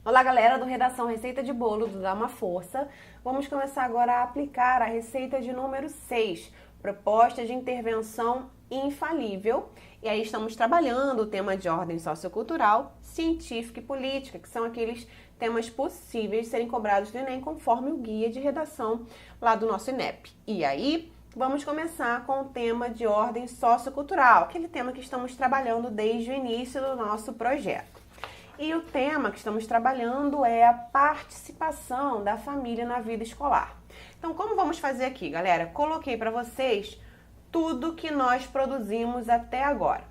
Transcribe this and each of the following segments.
Olá, galera do Redação Receita de Bolo do Dá Uma Força. Vamos começar agora a aplicar a receita de número 6, proposta de intervenção infalível. E aí estamos trabalhando o tema de ordem sociocultural, científica e política, que são aqueles temas possíveis de serem cobrados do Enem conforme o guia de redação lá do nosso INEP. E aí, vamos começar com o tema de ordem sociocultural, aquele tema que estamos trabalhando desde o início do nosso projeto. E o tema que estamos trabalhando é a participação da família na vida escolar. Então, como vamos fazer aqui, galera? Coloquei para vocês tudo que nós produzimos até agora.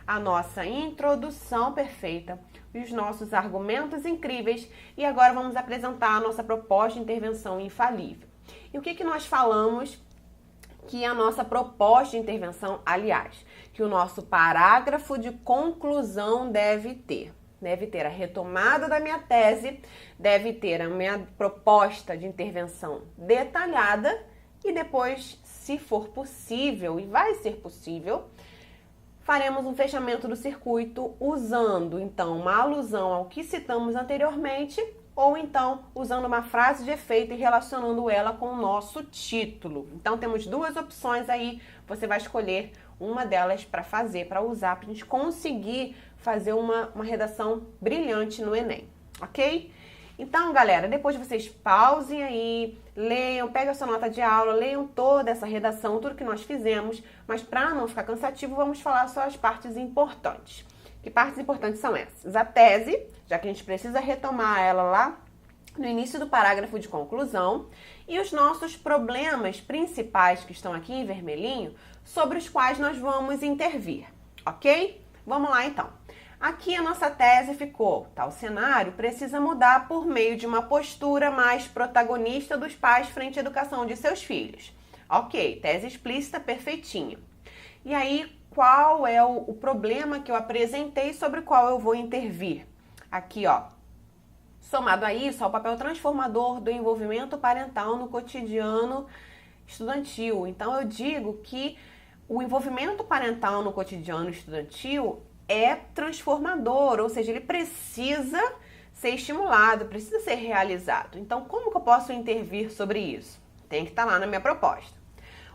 A nossa introdução perfeita, os nossos argumentos incríveis e agora vamos apresentar a nossa proposta de intervenção infalível. E o que nós falamos que a nossa proposta de intervenção, aliás, que o nosso parágrafo de conclusão deve ter? Deve ter a retomada da minha tese, deve ter a minha proposta de intervenção detalhada e depois, se for possível, e vai ser possível, faremos um fechamento do circuito usando, então, uma alusão ao que citamos anteriormente ou, então, usando uma frase de efeito e relacionando ela com o nosso título. Então, temos duas opções aí, você vai escolher uma delas para fazer, para usar, para a gente conseguir fazer uma redação brilhante no Enem, ok? Então, galera, depois vocês pausem aí, leiam, peguem a sua nota de aula, leiam toda essa redação, tudo que nós fizemos, mas para não ficar cansativo, vamos falar só as partes importantes. Que partes importantes são essas? A tese, já que a gente precisa retomar ela lá no início do parágrafo de conclusão, e os nossos problemas principais que estão aqui em vermelhinho, sobre os quais nós vamos intervir, ok? Vamos lá então. Aqui a nossa tese ficou, tal cenário precisa mudar por meio de uma postura mais protagonista dos pais frente à educação de seus filhos. Ok, tese explícita, perfeitinho. E aí, qual é o problema que eu apresentei sobre o qual eu vou intervir? Aqui, ó. Somado a isso, ao papel transformador do envolvimento parental no cotidiano estudantil. Então, eu digo que o envolvimento parental no cotidiano estudantil é transformador, ou seja, ele precisa ser estimulado, precisa ser realizado. Então, como que eu posso intervir sobre isso? Tem que estar lá na minha proposta.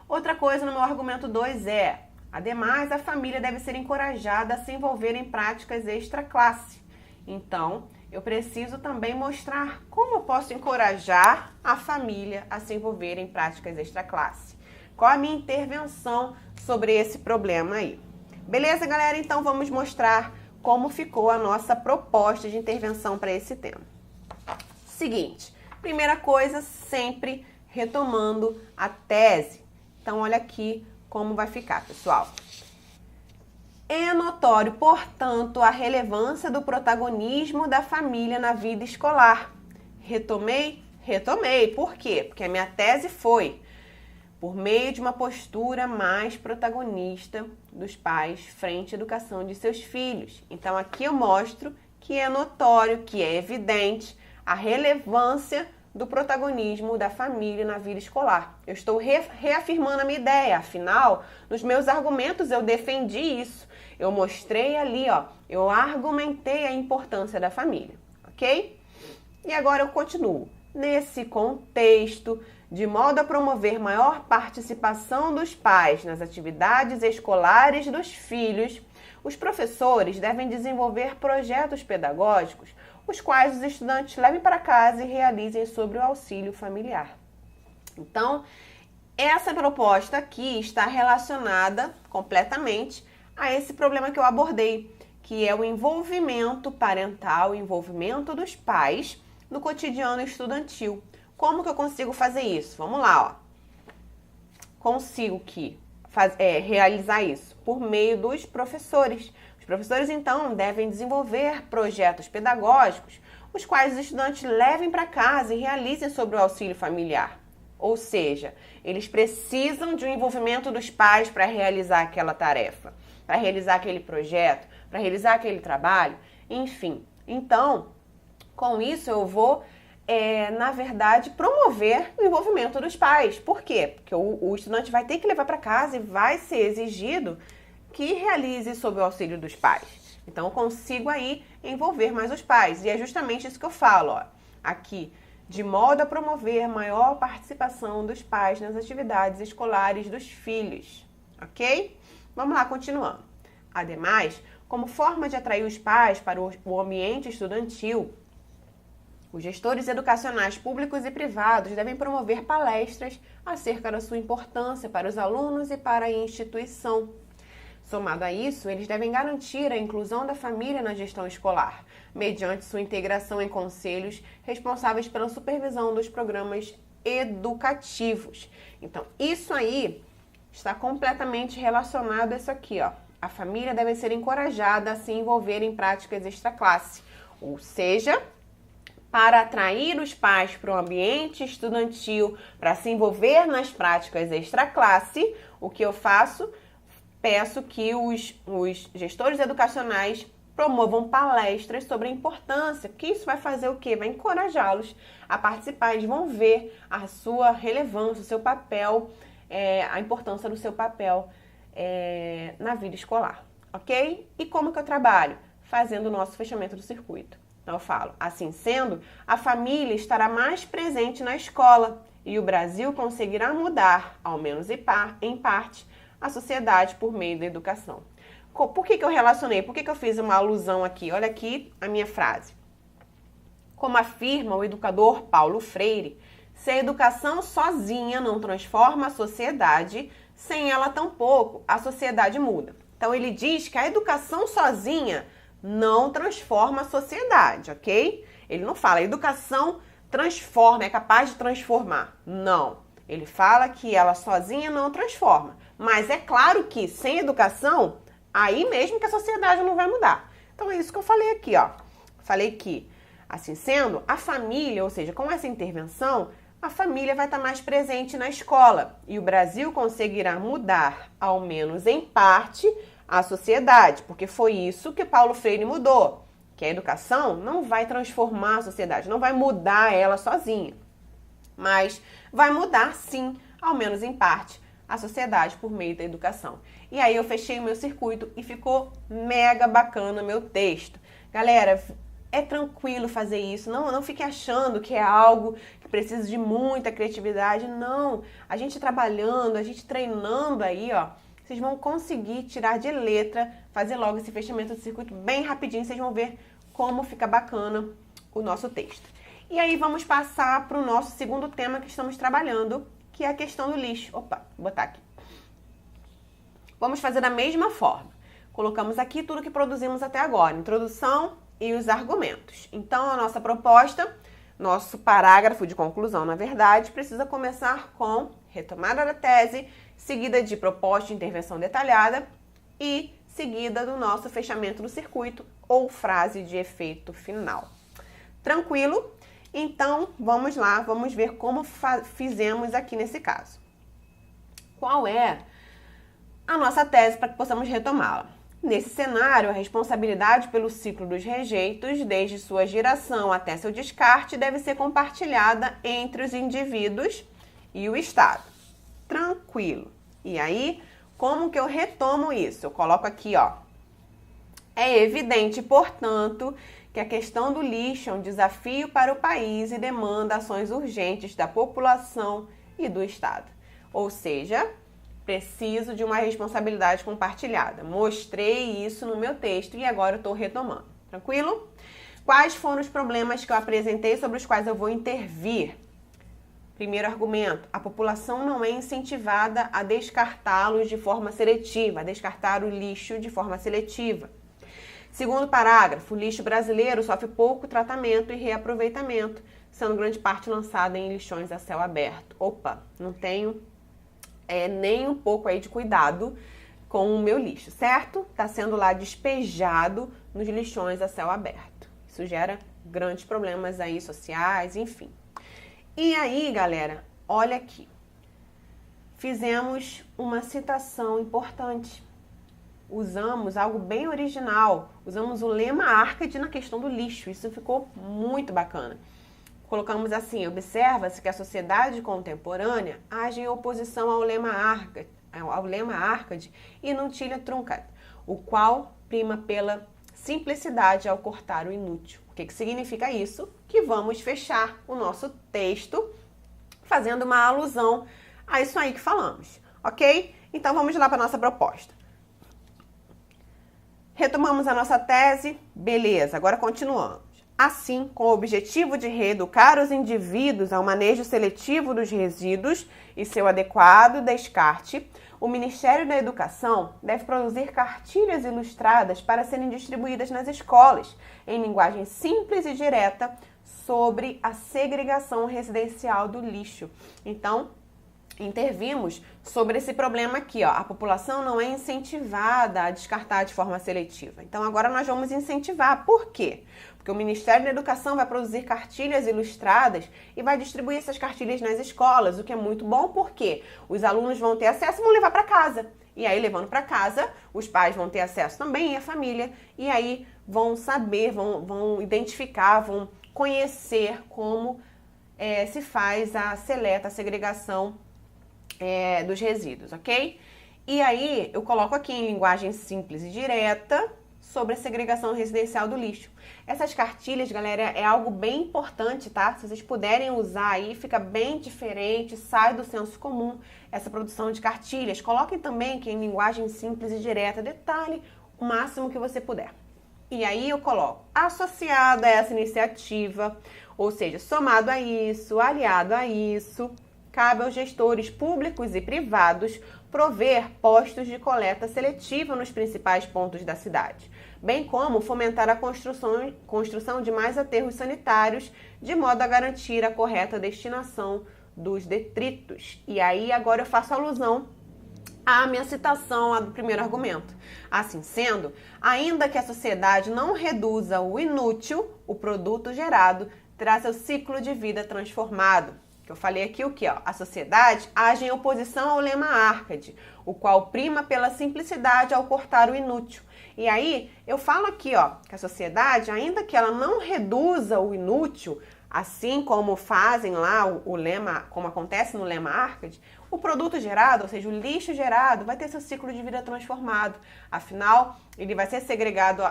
Outra coisa no meu argumento 2 é, ademais, a família deve ser encorajada a se envolver em práticas extra-classe. Então, eu preciso também mostrar como eu posso encorajar a família a se envolver em práticas extra-classe. Qual a minha intervenção sobre esse problema aí? Beleza, galera? Então vamos mostrar como ficou a nossa proposta de intervenção para esse tema. Seguinte, primeira coisa, sempre retomando a tese. Então olha aqui como vai ficar, pessoal. É notório, portanto, a relevância do protagonismo da família na vida escolar. Retomei? Retomei. Por quê? Porque a minha tese foi por meio de uma postura mais protagonista dos pais frente à educação de seus filhos. Então, aqui eu mostro que é notório, que é evidente a relevância do protagonismo da família na vida escolar. Eu estou reafirmando a minha ideia, afinal, nos meus argumentos eu defendi isso. Eu mostrei ali, ó, eu argumentei a importância da família, ok? E agora eu continuo. Nesse contexto, de modo a promover maior participação dos pais nas atividades escolares dos filhos, os professores devem desenvolver projetos pedagógicos, os quais os estudantes levem para casa e realizem sobre o auxílio familiar. Então, essa proposta aqui está relacionada completamente a esse problema que eu abordei, que é o envolvimento parental, o envolvimento dos pais no cotidiano estudantil. Como que eu consigo fazer isso? Vamos lá, ó. Consigo realizar isso por meio dos professores. Os professores, então, devem desenvolver projetos pedagógicos, os quais os estudantes levem para casa e realizem sobre o auxílio familiar. Ou seja, eles precisam de um envolvimento dos pais para realizar aquela tarefa, para realizar aquele projeto, para realizar aquele trabalho, enfim. Então, com isso eu vou na verdade, promover o envolvimento dos pais. Por quê? Porque o estudante vai ter que levar para casa e vai ser exigido que realize sob o auxílio dos pais. Então, eu consigo aí envolver mais os pais. E é justamente isso que eu falo, ó, aqui. De modo a promover maior participação dos pais nas atividades escolares dos filhos, ok? Vamos lá, continuando. Ademais, como forma de atrair os pais para o ambiente estudantil, os gestores educacionais públicos e privados devem promover palestras acerca da sua importância para os alunos e para a instituição. Somado a isso, eles devem garantir a inclusão da família na gestão escolar, mediante sua integração em conselhos responsáveis pela supervisão dos programas educativos. Então, isso aí está completamente relacionado a isso aqui, ó. A família deve ser encorajada a se envolver em práticas extraclasse, ou seja, para atrair os pais para o ambiente estudantil, para se envolver nas práticas extraclasse, o que eu faço? Peço que os gestores educacionais promovam palestras sobre a importância, que isso vai fazer o quê? Vai encorajá-los a participar, eles vão ver a sua relevância, o seu papel, a importância do seu papel na vida escolar, ok? E como que eu trabalho? Fazendo o nosso fechamento do circuito. Então eu falo, assim sendo, a família estará mais presente na escola e o Brasil conseguirá mudar, ao menos em parte, a sociedade por meio da educação. Por que eu relacionei? Por que eu fiz uma alusão aqui? Olha aqui a minha frase. Como afirma o educador Paulo Freire, se a educação sozinha não transforma a sociedade, sem ela tampouco a sociedade muda. Então ele diz que a educação sozinha não transforma a sociedade, ok? Ele não fala, a educação transforma, é capaz de transformar. Não. Ele fala que ela sozinha não transforma. Mas é claro que sem educação, aí mesmo que a sociedade não vai mudar. Então é isso que eu falei aqui, ó. Falei que, assim sendo, a família, ou seja, com essa intervenção, a família vai estar mais presente na escola. E o Brasil conseguirá mudar, ao menos em parte, a sociedade. Porque foi isso que Paulo Freire mudou. Que a educação não vai transformar a sociedade, não vai mudar ela sozinha. Mas vai mudar, sim, ao menos em parte, a sociedade por meio da educação. E aí eu fechei o meu circuito e ficou mega bacana meu texto. Galera, é tranquilo fazer isso, não fique achando que é algo que precisa de muita criatividade, não. A gente trabalhando, a gente treinando aí, ó, vocês vão conseguir tirar de letra, fazer logo esse fechamento do circuito bem rapidinho, vocês vão ver como fica bacana o nosso texto. E aí vamos passar para o nosso segundo tema que estamos trabalhando, que é a questão do lixo. Opa, vou botar aqui. Vamos fazer da mesma forma. Colocamos aqui tudo que produzimos até agora, introdução e os argumentos. Então, a nossa proposta, nosso parágrafo de conclusão, na verdade, precisa começar com retomada da tese, seguida de proposta de intervenção detalhada e seguida do nosso fechamento do circuito ou frase de efeito final. Tranquilo? Então, vamos lá, vamos ver como fizemos aqui nesse caso. Qual é a nossa tese para que possamos retomá-la? Nesse cenário, a responsabilidade pelo ciclo dos rejeitos, desde sua geração até seu descarte, deve ser compartilhada entre os indivíduos e o Estado. Tranquilo. E aí, como que eu retomo isso? Eu coloco aqui, ó. É evidente, portanto, que a questão do lixo é um desafio para o país e demanda ações urgentes da população e do Estado. Ou seja, preciso de uma responsabilidade compartilhada. Mostrei isso no meu texto e agora eu estou retomando. Tranquilo? Quais foram os problemas que eu apresentei sobre os quais eu vou intervir? Primeiro argumento, a população não é incentivada a descartá-los de forma seletiva, a descartar o lixo de forma seletiva. Segundo parágrafo, o lixo brasileiro sofre pouco tratamento e reaproveitamento, sendo grande parte lançado em lixões a céu aberto. Opa, não tenho nem um pouco aí de cuidado com o meu lixo, certo? Está sendo lá despejado nos lixões a céu aberto. Isso gera grandes problemas aí sociais, enfim. E aí, galera, olha aqui. Fizemos uma citação importante. Usamos algo bem original. Usamos o lema Arcade na questão do lixo. Isso ficou muito bacana. Colocamos assim: observa-se que a sociedade contemporânea age em oposição ao lema Arcade e Nuntilia Truncat, o qual prima pela simplicidade ao cortar o inútil. O que significa isso? Que vamos fechar o nosso texto fazendo uma alusão a isso aí que falamos, ok? Então vamos lá para a nossa proposta. Retomamos a nossa tese, beleza, agora continuamos. Assim, com o objetivo de reeducar os indivíduos ao manejo seletivo dos resíduos e seu adequado descarte, o Ministério da Educação deve produzir cartilhas ilustradas para serem distribuídas nas escolas, em linguagem simples e direta, sobre a segregação residencial do lixo. Então, intervimos sobre esse problema aqui, ó. A população não é incentivada a descartar de forma seletiva. Então, agora nós vamos incentivar. Por quê? Porque o Ministério da Educação vai produzir cartilhas ilustradas e vai distribuir essas cartilhas nas escolas, o que é muito bom porque os alunos vão ter acesso e vão levar para casa. E aí, levando para casa, os pais vão ter acesso também e a família. E aí, vão saber, vão identificar, vão conhecer como se faz a seleta, a segregação dos resíduos, ok? E aí, eu coloco aqui em linguagem simples e direta sobre a segregação residencial do lixo. Essas cartilhas, galera, é algo bem importante, tá? Se vocês puderem usar aí, fica bem diferente, sai do senso comum essa produção de cartilhas. Coloquem também que em linguagem simples e direta, detalhe o máximo que você puder. E aí eu coloco associado a essa iniciativa, ou seja, somado a isso, aliado a isso, cabe aos gestores públicos e privados prover postos de coleta seletiva nos principais pontos da cidade, bem como fomentar a construção de mais aterros sanitários, de modo a garantir a correta destinação dos detritos. E aí agora eu faço alusão à minha citação lá do primeiro argumento. Assim sendo, ainda que a sociedade não reduza o inútil, o produto gerado terá seu ciclo de vida transformado. Que eu falei aqui o que? A sociedade age em oposição ao lema Arcade, o qual prima pela simplicidade ao cortar o inútil. E aí, eu falo aqui, que a sociedade, ainda que ela não reduza o inútil, assim como fazem lá o lema, como acontece no lema Arcade, o produto gerado, ou seja, o lixo gerado, vai ter seu ciclo de vida transformado. Afinal, ele vai ser segregado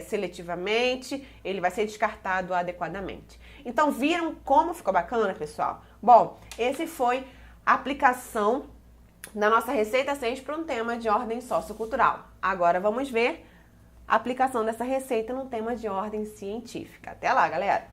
seletivamente, ele vai ser descartado adequadamente. Então, viram como ficou bacana, pessoal? Bom, esse foi a aplicação da nossa receita 6 para um tema de ordem sociocultural. Agora vamos ver a aplicação dessa receita num tema de ordem científica. Até lá, galera!